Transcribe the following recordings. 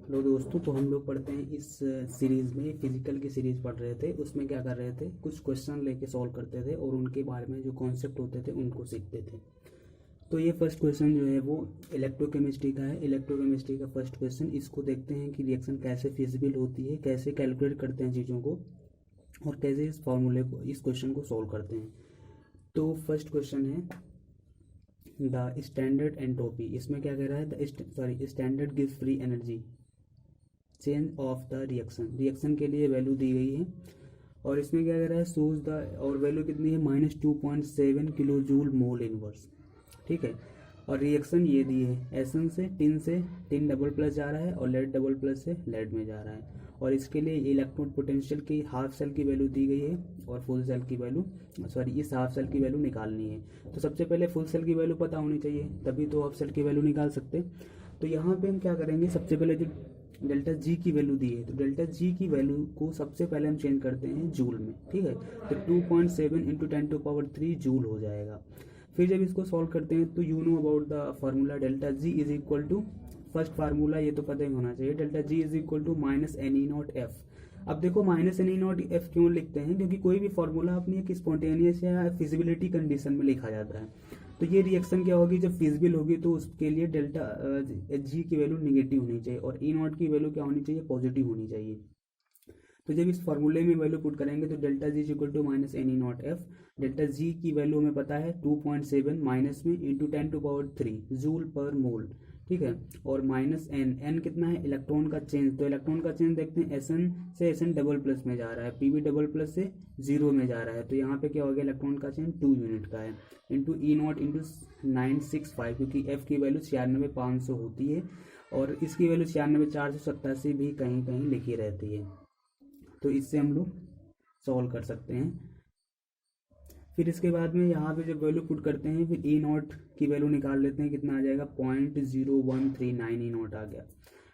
Hello दोस्तों, तो हम लोग पढ़ते हैं इस सीरीज़ में फिजिकल की सीरीज़ पढ़ रहे थे। उसमें क्या कर रहे थे, कुछ क्वेश्चन लेके सॉल्व करते थे और उनके बारे में जो कॉन्सेप्ट होते थे उनको सीखते थे। तो ये फर्स्ट क्वेश्चन जो है वो इलेक्ट्रोकेमिस्ट्री का है। इलेक्ट्रोकेमिस्ट्री का फर्स्ट क्वेश्चन, इसको देखते हैं कि रिएक्शन कैसे फिजिबल होती है, कैसे कैलकुलेट करते हैं चीज़ों को और कैसे इस फॉर्मूले को, इस क्वेश्चन को सॉल्व करते हैं। तो फर्स्ट क्वेश्चन है द स्टैंडर्ड एंट्रोपी। इसमें क्या कह रहा है, standard gives free energy change of the reaction के लिए वैल्यू दी गई है। और इसमें क्या कह रहा है, सोज द, और वैल्यू कितनी है, -2.7 किलो जूल मोल इनवर्स। ठीक है, और रिएक्शन ये दी है, एसन से टिन डबल प्लस जा रहा है और लेड डबल प्लस से लेड में जा रहा है। और इसके लिए इलेक्ट्रॉन पोटेंशियल की हाफ सेल की वैल्यू दी गई है और फुल सेल की वैल्यू, इस हाफ सेल की वैल्यू निकालनी है। तो सबसे पहले फुल सेल की वैल्यू पता होनी चाहिए, तभी तो हाफ सेल की वैल्यू निकाल सकते। तो यहाँ पे हम क्या करेंगे, सबसे पहले जो डेल्टा जी की वैल्यू दी है, तो डेल्टा जी की वैल्यू को सबसे पहले हम चेंज करते हैं जूल में। ठीक है, तो 2.7 इंटू 10⁻³ जूल हो जाएगा। फिर जब इसको सॉल्व करते हैं तो you know about the formula delta G is equal to, first formula ये तो पता ही होना चाहिए, delta G is equal to -NE0F। अब देखो -NE0F क्यों लिखते हैं, क्योंकि कोई भी फार्मूला अपनी एक स्पॉन्टेनियस या फिजिबिलिटी कंडीशन में लिखा जाता है। तो ये रिएक्शन क्या होगी, जब फिजिबल होगी तो उसके लिए डेल्टा जी की वैल्यू निगेटिव होनी चाहिए और E0 की वैल्यू क्या होनी चाहिए, पॉजिटिव होनी चाहिए। तो जब इस फॉर्मूले में वैल्यू पुट करेंगे तो delta G equal to -NE0F। Delta G की वैल्यू हमें पता है 2.7 माइनस में इंटू 10⁻³ जूल पर मोल। ठीक है, और -n कितना है, इलेक्ट्रॉन का चेंज। तो इलेक्ट्रॉन का चेंज देखते हैं, Sn से Sn डबल प्लस में जा रहा है, Pb डबल प्लस से 0 में जा रहा है। तो यहाँ पे क्या हो गया, इलेक्ट्रॉन का चेंज 2 यूनिट का है, इंटू E0 इंटू 965, क्योंकि F की वैल्यू 96,500 होती है और इसकी वैल्यू 96,487 भी कहीं कहीं लिखी रहती है। तो इससे हम लोग सॉल्व कर सकते हैं। फिर इसके बाद में यहाँ पे जब वैल्यू पुट करते हैं, फिर E0 की वैल्यू निकाल लेते हैं, कितना आ जाएगा, 0.0139 E0 आ गया।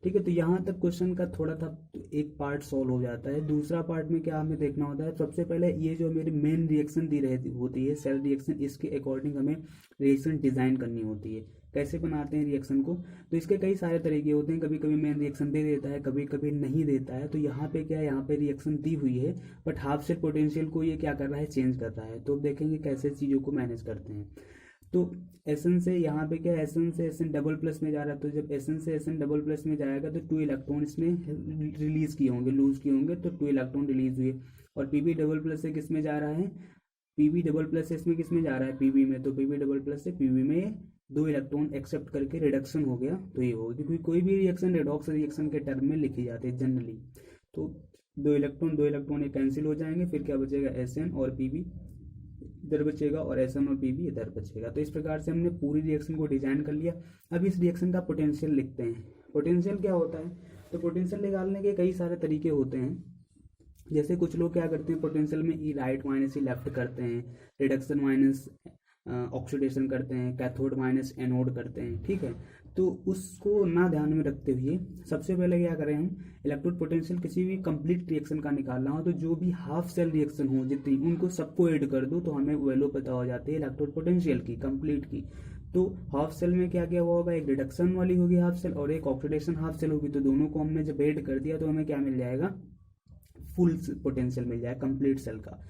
ठीक है, तो यहाँ तक क्वेश्चन का थोड़ा था एक पार्ट सॉल्व हो जाता है। दूसरा पार्ट में क्या हमें देखना होता है, सबसे पहले ये जो मेरी मेन रिएक्शन दी रहती होती है, सेल रिएक्शन, इसके अकॉर्डिंग हमें रिएक्शन डिज़ाइन करनी होती है। कैसे बनाते हैं रिएक्शन को, तो इसके कई सारे तरीके होते हैं। कभी कभी मेन रिएक्शन दे देता है, कभी कभी नहीं देता है। तो यहाँ पे क्या है, यहाँ पे रिएक्शन दी हुई है बट हाफ सेल पोटेंशियल को ये क्या कर रहा है, चेंज कर रहा है। तो देखेंगे कैसे चीज़ों को मैनेज करते हैं। तो Sn से यहाँ पे क्या, Sn से Sn डबल प्लस में जा रहा है, तो जब Sn से Sn डबल प्लस में जाएगा तो 2 इलेक्ट्रॉन इसने रिलीज किए होंगे, लूज किए होंगे, तो 2 इलेक्ट्रॉन रिलीज हुए। और Pb डबल प्लस से किस में जा रहा है, Pb डबल प्लस से इसमें किस में जा रहा है, Pb में। तो Pb डबल प्लस से Pb में 2 इलेक्ट्रॉन एक्सेप्ट करके रिडक्शन हो गया, तो ये होगा, क्योंकि कोई भी रिएक्शन रेडॉक्स रिएक्शन के टर्म में लिखी जाती है जनरली। तो 2 इलेक्ट्रॉन ये कैंसिल हो जाएंगे, फिर क्या बचेगा, Sn और Pb इधर बचेगा और Sn और Pb इधर बचेगा। तो इस प्रकार से हमने पूरी रिएक्शन को डिजाइन कर लिया। अब इस रिएक्शन का पोटेंशियल लिखते हैं। पोटेंशियल क्या होता है, तो पोटेंशियल निकालने के कई सारे तरीके होते हैं। जैसे कुछ लोग क्या करते हैं, पोटेंशियल में ई राइट माइनस ई लेफ्ट करते हैं, रिडक्शन माइनस ऑक्सीडेशन करते हैं, कैथोड माइनस एनोड करते हैं। ठीक है, तो उसको ना ध्यान में रखते हुए सबसे पहले क्या करें हम, इलेक्ट्रोड पोटेंशियल किसी भी कंप्लीट रिएक्शन का निकालना हो तो जो भी हाफ सेल रिएक्शन हो जितनी, उनको सबको ऐड कर दो तो हमें वैल्यू पता हो जाती है इलेक्ट्रोड पोटेंशियल की कंप्लीट की। तो हाफ सेल में क्या क्या हुआ होगा, एक रिडक्शन वाली होगी हाफ सेल और एक ऑक्सीडेशन हाफ सेल होगी। तो दोनों को हमने जब ऐड कर दिया तो हमें क्या मिल जाएगा, फुल पोटेंशियल मिल जाए कंप्लीट सेल का।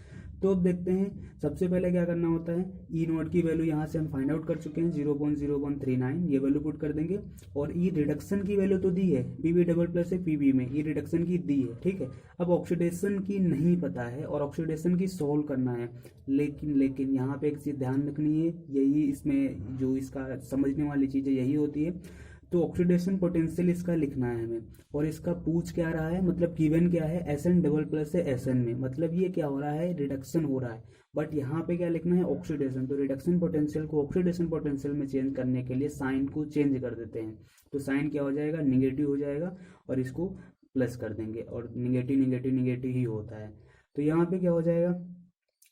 तो अब देखते हैं, सबसे पहले क्या करना होता है, E0 की वैल्यू यहाँ से हम फाइंड आउट कर चुके हैं 0.0139, ये वैल्यू पुट कर देंगे। और ई रिडक्शन की वैल्यू तो दी है, Pb डबल प्लस से Pb में ई रिडक्शन की दी है। ठीक है, अब ऑक्सीडेशन की नहीं पता है और ऑक्सीडेशन की सोल्व करना है। लेकिन यहाँ पे एक चीज ध्यान रखनी है, यही इसमें जो इसका समझने वाली चीज़ है यही होती है। तो ऑक्सीडेशन पोटेंशियल इसका लिखना है हमें, और इसका पूछ क्या रहा है, मतलब गिवन क्या है, Sn डबल प्लस से Sn में, मतलब ये क्या हो रहा है, रिडक्शन हो रहा है। बट यहाँ पे क्या लिखना है, ऑक्सीडेशन। तो रिडक्शन पोटेंशियल को ऑक्सीडेशन पोटेंशियल में चेंज करने के लिए साइन को चेंज कर देते हैं। तो साइन क्या हो जाएगा, निगेटिव हो जाएगा और इसको प्लस कर देंगे, और निगेटिव निगेटिव निगेटिव ही होता है। तो यहाँ पे क्या हो जाएगा,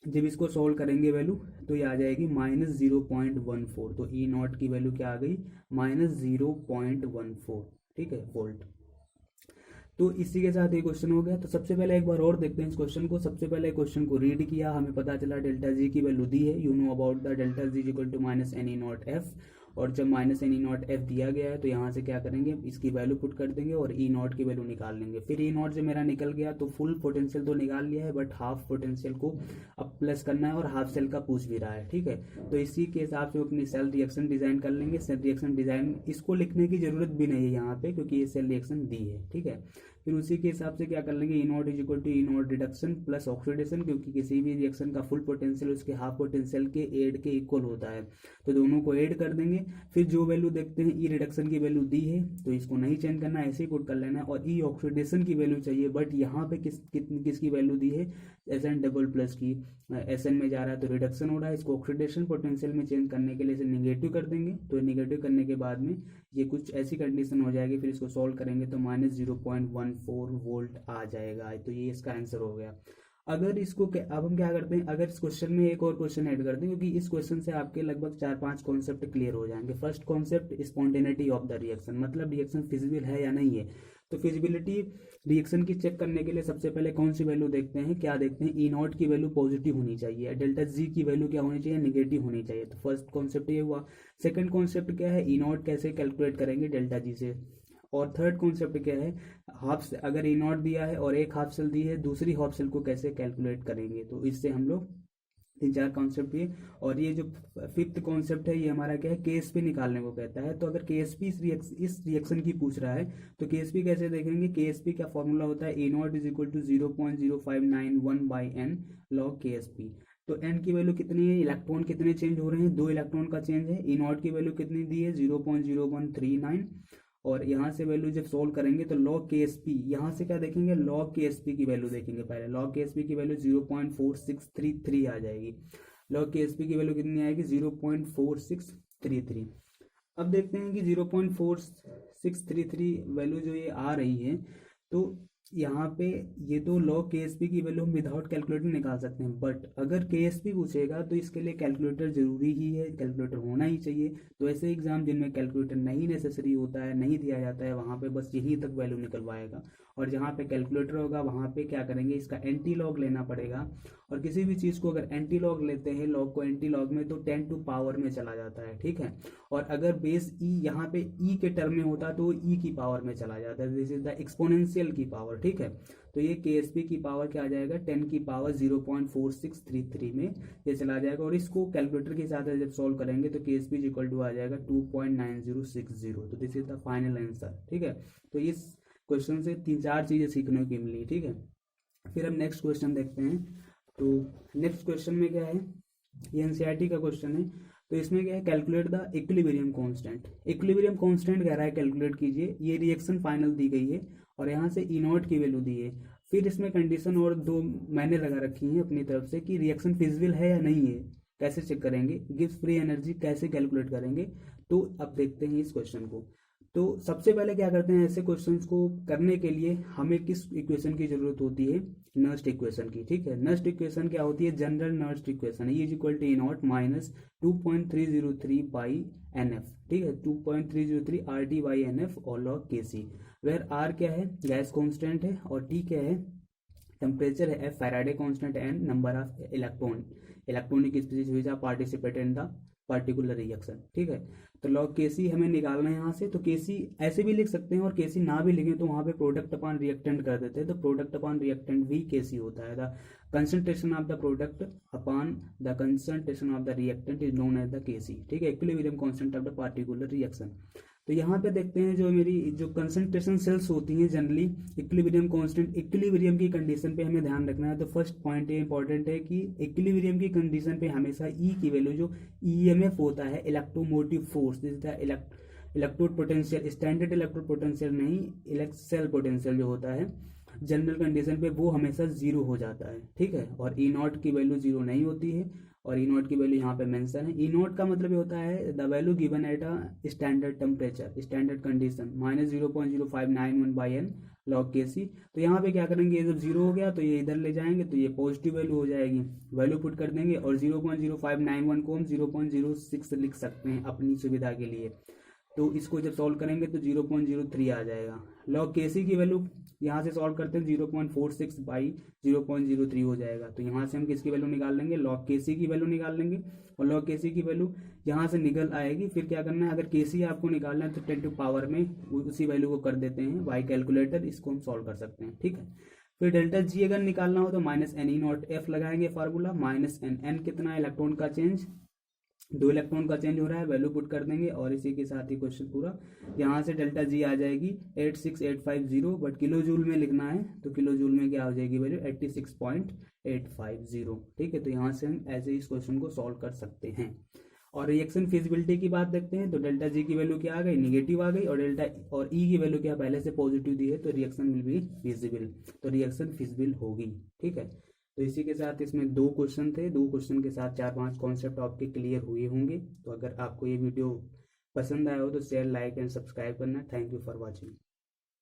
जब इसको सोल्व करेंगे वैल्यू तो ये आ जाएगी -0.14। तो E0 की वैल्यू क्या आ गई, -0.14। ठीक है, वोल्ट। तो इसी के साथ ये क्वेश्चन हो गया। तो सबसे पहले एक बार और देखते हैं इस क्वेश्चन को। सबसे पहले क्वेश्चन को रीड किया, हमें पता चला डेल्टा जी की वैल्यू दी है, you know about the delta G equal to -NE0F। और जब minus N E not F दिया गया है तो यहाँ से क्या करेंगे, इसकी वैल्यू पुट कर देंगे और ई नॉट की वैल्यू निकाल लेंगे। फिर ई नॉट जो मेरा निकल गया तो फुल पोटेंशियल तो निकाल लिया है, बट हाफ पोटेंशियल को अब प्लस करना है और हाफ सेल का पूछ भी रहा है, ठीक है। तो इसी के हिसाब से अपनी सेल रिएक्शन डिजाइन कर लेंगे। सेल रिएक्शन डिजाइन इसको लिखने की जरूरत भी नहीं है यहाँ पे, क्योंकि ये सेल रिएक्शन दी है, ठीक है। फिर उसी के हिसाब से क्या कर लेंगे, E not is equal to E not reduction plus oxidation, क्योंकि किसी भी रिएक्शन का फुल पोटेंशियल उसके हाफ पोटेंशियल के ऐड के इक्वल होता है, तो दोनों को ऐड कर देंगे। फिर जो वैल्यू देखते हैं, ई रिडक्शन की वैल्यू दी है तो इसको नहीं चेंज करना है, ऐसे ही पुट कर लेना है। और ई ऑक्सीडेशन की वैल्यू चाहिए, बट यहाँ पे किसकी वैल्यू दी है, एस एन डबल प्लस की। एस एन में जा रहा है तो रिडक्शन हो रहा है, इसको ऑक्सीडेशन पोटेंशियल में चेंज करने के लिए इसे निगेटिव कर देंगे। तो निगेटिव करने के बाद में ये कुछ ऐसी कंडीशन हो जाएगी, फिर इसको सॉल्व करेंगे तो -0.14 वोल्ट आ जाएगा। तो ये इसका आंसर हो गया। अगर इसको अब हम क्या करते हैं, अगर इस क्वेश्चन में एक और क्वेश्चन ऐड करते हैं, क्योंकि इस क्वेश्चन से आपके लगभग 4-5 कॉन्सेप्ट क्लियर हो जाएंगे। First concept spontaneity of the reaction, मतलब रिएक्शन फिजिबल है या नहीं है। तो फिजिबिलिटी रिएक्शन की चेक करने के लिए सबसे पहले कौन सी वैल्यू देखते हैं, क्या देखते हैं, ई नॉट की वैल्यू पॉजिटिव होनी चाहिए, डेल्टा जी की वैल्यू क्या होनी चाहिए, नेगेटिव होनी चाहिए। तो फर्स्ट कॉन्सेप्ट ये हुआ। सेकंड कॉन्सेप्ट क्या है, ई नॉट कैसे कैलकुलेट करेंगे डेल्टा जी से। और थर्ड कॉन्सेप्ट क्या है, हाफ, अगर ई नॉट दिया है और एक हाफ सेल दी है, दूसरी हाफ सेल को कैसे कैलकुलेट करेंगे। तो इससे हम लोग 3-4 कॉन्सेप्ट ये। और ये जो फिफ्थ कॉन्सेप्ट है ये हमारा क्या है, केएसपी निकालने को कहता है। तो अगर केएसपी इस रिएक्शन की पूछ रहा है तो केएसपी कैसे देखेंगे, केएसपी का फॉर्मूला होता है, E not is equal to 0.0591 by N log KSP. तो एन की वैल्यू कितनी है, इलेक्ट्रॉन कितने चेंज हो रहे हैं, 2 इलेक्ट्रॉन का चेंज है। ई नॉट की वैल्यू कितनी दी है, 0.0139। और यहाँ से वैल्यू जब सोल्व करेंगे तो लॉग के एस पी, यहाँ से क्या देखेंगे, लॉग के एस पी की वैल्यू देखेंगे पहले। लॉग के एस पी की वैल्यू 0.4633 आ जाएगी। लॉग के एस पी की वैल्यू कितनी आएगी, 0.4633। अब देखते हैं कि 0.4633 वैल्यू जो ये आ रही है, तो यहाँ पे ये तो लॉग के एस पी की वैल्यू हम विदाउट कैलकुलेटर निकाल सकते हैं, बट अगर के एस पी पूछेगा तो इसके लिए कैलकुलेटर जरूरी ही है, कैलकुलेटर होना ही चाहिए। तो ऐसे एग्जाम जिनमें कैलकुलेटर नहीं नेसेसरी होता है, नहीं दिया जाता है, वहाँ पे बस यहीं तक वैल्यू निकलवाएगा। और जहाँ पे कैलकुलेटर होगा वहाँ पे क्या करेंगे, इसका एंटी लॉग लेना पड़ेगा। और किसी भी चीज़ को अगर एंटी लॉग लेते हैं, लॉग को एंटी लॉग में, तो 10 टू पावर में चला जाता है, ठीक है। और अगर बेस ई यहाँ पे ई के टर्म में होता तो ई की पावर में चला जाता है, दिस इज द एक्सपोनेंशियल की पावर, ठीक है। तो ये के एस पी की पावर क्या आ जाएगा, 10 की पावर 0.4633 में ये चला जाएगा। और इसको कैलकुलेटर के साथ जब सॉल्व करेंगे तो के एस पी इक्वल टू आ जाएगा 2.9060। तो this is the final answer, ठीक है। तो इस क्वेश्चन से 3-4 चीजें सीखने की मिली, ठीक है। फिर हम नेक्स्ट क्वेश्चन देखते हैं। तो नेक्स्ट क्वेश्चन में क्या है, ये एनसीईआरटी का क्वेश्चन है। तो इसमें क्या है, calculate the equilibrium constant. Equilibrium constant कह रहा है कैलकुलेट कीजिए। ये रिएक्शन फाइनल दी गई है और यहाँ से ई नॉट की वैल्यू दी है। फिर इसमें कंडीशन और 2 मैंने लगा रखी है अपनी तरफ से कि रिएक्शन फिजिबल है या नहीं है, कैसे चेक करेंगे, गिव्स फ्री एनर्जी कैसे कैलकुलेट करेंगे। तो अब देखते हैं इस क्वेश्चन को। तो सबसे पहले क्या करते हैं, ऐसे क्वेश्चंस को करने के लिए हमें किस इक्वेशन की जरूरत होती है, नर्स्ट इक्वेशन की, ठीक है। नर्स्ट इक्वेशन क्या होती है, जनरल नर्स्ट इक्वेशन है, is equal to E not minus 2.303 by N F, ठीक है, 2.303 R T by N F और log K C, where are क्या है, गैस कॉन्स्टेंट है, और टी क्या है, टेम्परेचर है, F Faraday constant, N number of electronic species which are participate in the particular reaction, ठीक है। तो लॉग केसी हमें निकालना है यहाँ से। तो केसी ऐसे भी लिख सकते हैं और केसी ना भी लिखें तो वहाँ पे प्रोडक्ट अपॉन रिएक्टेंट कर देते हैं। तो प्रोडक्ट अपॉन रिएक्टेंट भी केसी होता है। The concentration of the product upon the concentration of the reactant is known as the KC, ठीक है, equilibrium constant of the particular reaction. तो यहाँ पे देखते हैं जो मेरी जो कंसंट्रेशन सेल्स होती हैं जनरली इक्विलिब्रियम कांस्टेंट, इक्विलिब्रियम की कंडीशन पे हमें ध्यान रखना है। तो फर्स्ट पॉइंट ये इंपॉर्टेंट है कि इक्विलिब्रियम की कंडीशन पे हमेशा ई की वैल्यू, जो ईएमएफ होता है, electromotive force, this is the electrode potential, standard electrode potential नहीं, सेल पोटेंशियल जो होता है जनरल कंडीशन पे, वो हमेशा 0 हो जाता है, ठीक है। और ई नॉट की वैल्यू 0 नहीं होती है, और ई नॉट की वैल्यू यहाँ पे मेंशन है। ई नॉट का मतलब ये होता है the value given at a standard temperature, standard condition, minus 0.0591 by N log K C. तो यहाँ पे क्या करेंगे, ये जब 0 हो गया तो ये इधर ले जाएंगे तो ये पॉजिटिव वैल्यू हो जाएगी, वैल्यू पुट कर देंगे। और 0.0591 को हम 0.06 लिख सकते हैं अपनी सुविधा के लिए। तो इसको जब सॉल्व करेंगे तो 0.03 आ जाएगा। लॉग के सी की वैल्यू यहाँ से सॉल्व करते हैं 0.46 बाई 0.03 हो जाएगा। तो यहाँ से हम किसकी वैल्यू निकाल लेंगे, लॉग के सी की वैल्यू निकाल लेंगे, और लॉग के सी की वैल्यू यहाँ से निकल आएगी। फिर क्या करना है, अगर के सी आपको निकालना है तो 10 टू पावर में उसी वैल्यू को कर देते हैं बाई कैलकुलेटर, इसको हम सॉल्व कर सकते हैं। ठीक है, फिर डेल्टा जी अगर निकालना हो तो minus N E not F लगाएंगे फार्मूला, माइनस एन, एन कितना है, इलेक्ट्रॉन का चेंज, 2 इलेक्ट्रॉन का चेंज हो रहा है, वैल्यू पुट कर देंगे और इसी के साथ ही क्वेश्चन पूरा। यहाँ से डेल्टा जी आ जाएगी 86850, बट किलो जूल में लिखना है तो किलो जूल में क्या हो जाएगी वैल्यू 86.850। ठीक है, तो यहाँ से हम ऐसे इस क्वेश्चन को सॉल्व कर सकते हैं। और रिएक्शन फिजिबिलिटी की बात देखते हैं तो डेल्टा जी की वैल्यू क्या आ गई, निगेटिव आ गई, और डेल्टा और ई की वैल्यू क्या पहले से पॉजिटिव दी है, तो रिएक्शन विल बी फिजिबल, तो रिएक्शन फिजिबल होगी। ठीक है, तो इसी के साथ इसमें 2 क्वेश्चन थे, 2 क्वेश्चन के साथ 4-5 कॉन्सेप्ट आपके क्लियर हुए होंगे। तो अगर आपको ये वीडियो पसंद आया हो तो शेयर, लाइक एंड सब्सक्राइब करना। Thank you for watching.